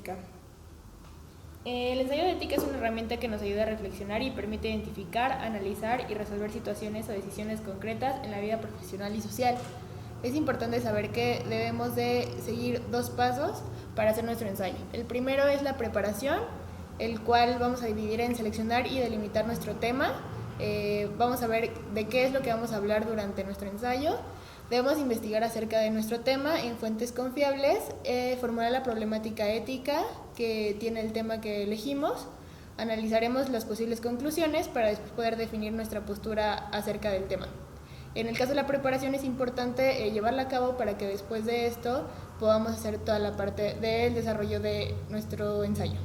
ética. El ensayo de ética es una herramienta que nos ayuda a reflexionar y permite identificar, analizar y resolver situaciones o decisiones concretas en la vida profesional y social. Es importante saber que debemos de seguir 2 pasos para hacer nuestro ensayo. El primero es la preparación, el cual vamos a dividir en seleccionar y delimitar nuestro tema. Vamos a ver de qué es lo que vamos a hablar durante nuestro ensayo. Debemos investigar acerca de nuestro tema en fuentes confiables, formular la problemática ética que tiene el tema que elegimos, analizaremos las posibles conclusiones para después poder definir nuestra postura acerca del tema. En el caso de la preparación es importante llevarla a cabo para que después de esto podamos hacer toda la parte del desarrollo de nuestro ensayo.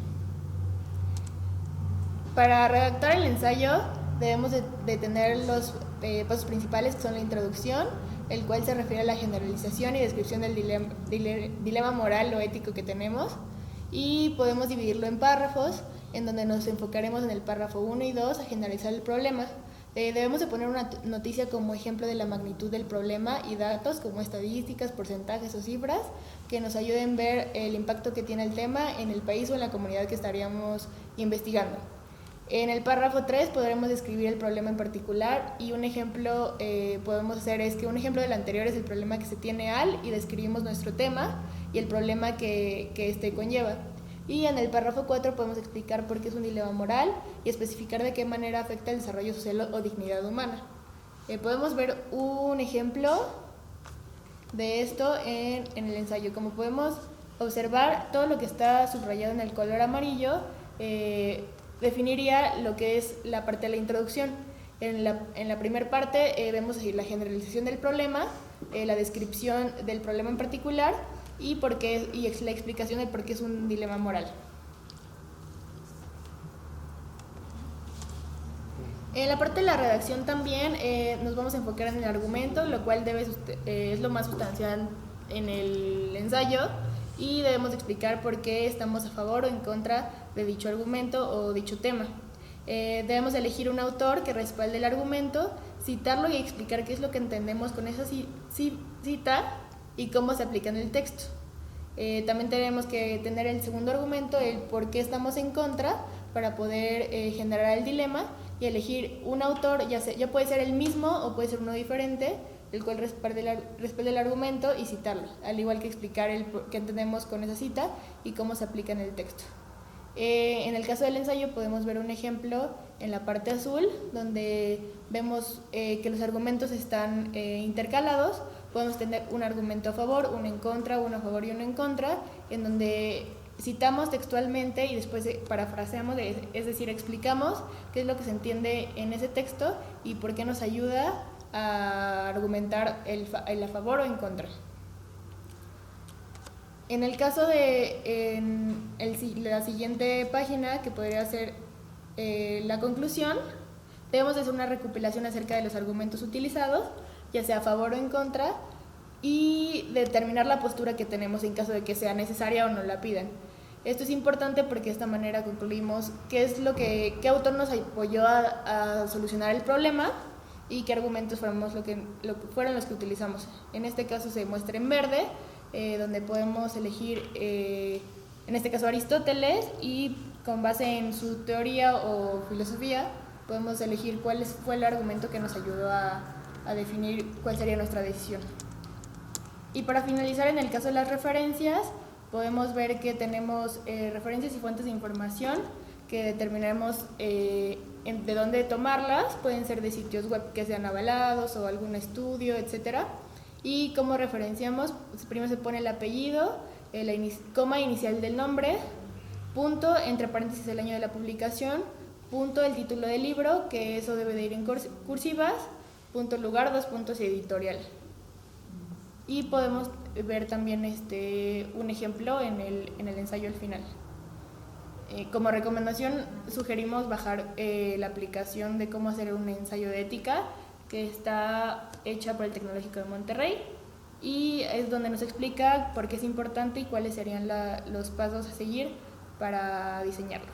Para redactar el ensayo debemos de tener los pasos principales, que son la introducción, el cual se refiere a la generalización y descripción del dilema moral o ético que tenemos, y podemos dividirlo en párrafos, en donde nos enfocaremos en el párrafo 1 y 2 a generalizar el problema. Debemos de poner una noticia como ejemplo de la magnitud del problema y datos como estadísticas, porcentajes o cifras que nos ayuden a ver el impacto que tiene el tema en el país o en la comunidad que estaríamos investigando. En el párrafo 3 podremos describir el problema en particular, y un ejemplo podemos hacer es que un ejemplo del anterior es el problema que se tiene y describimos nuestro tema y el problema que este conlleva. Y en el párrafo 4 podemos explicar por qué es un dilema moral y especificar de qué manera afecta el desarrollo social o dignidad humana. Podemos ver un ejemplo de esto en el ensayo. Como podemos observar, todo lo que está subrayado en el color amarillo definiría lo que es la parte de la introducción. En la primera parte vemos la generalización del problema, la descripción del problema en particular y la explicación de por qué es un dilema moral. En la parte de la redacción también nos vamos a enfocar en el argumento, lo cual es lo más sustancial en el ensayo, y debemos explicar por qué estamos a favor o en contra de dicho argumento o dicho tema. Debemos elegir un autor que respalde el argumento, citarlo y explicar qué es lo que entendemos con esa cita y cómo se aplica en el texto. También tenemos que tener el segundo argumento, el por qué estamos en contra, para poder generar el dilema y elegir un autor, ya puede ser el mismo o puede ser uno diferente, el cual respalde el argumento y citarlo, al igual que explicar qué entendemos con esa cita y cómo se aplica en el texto. En el caso del ensayo podemos ver un ejemplo en la parte azul, donde vemos que los argumentos están intercalados. Podemos tener un argumento a favor, uno en contra, uno a favor y uno en contra, en donde citamos textualmente y después parafraseamos, es decir, explicamos qué es lo que se entiende en ese texto y por qué nos ayuda a argumentar el a favor o en contra. En el caso de la siguiente página, que podría ser la conclusión, debemos hacer una recopilación acerca de los argumentos utilizados, ya sea a favor o en contra, y determinar la postura que tenemos en caso de que sea necesaria o no la pidan. Esto es importante porque de esta manera concluimos qué autor nos apoyó a solucionar el problema y qué argumentos fueron los que utilizamos. En este caso se muestra en verde, donde podemos elegir, en este caso Aristóteles, y con base en su teoría o filosofía podemos elegir cuál fue el argumento que nos ayudó a definir cuál sería nuestra decisión. Y para finalizar, en el caso de las referencias, podemos ver que tenemos referencias y fuentes de información que determinaremos de dónde tomarlas. Pueden ser de sitios web que sean avalados o algún estudio, etc. Y como referenciamos, primero se pone el apellido, coma inicial del nombre, punto, entre paréntesis el año de la publicación, punto, el título del libro, que eso debe de ir en cursivas, punto, lugar, 2 puntos, editorial. Y podemos ver también un ejemplo en el ensayo al final. Como recomendación, sugerimos bajar la aplicación de cómo hacer un ensayo de ética, que está hecha por el Tecnológico de Monterrey, y es donde nos explica por qué es importante y cuáles serían los pasos a seguir para diseñarlo.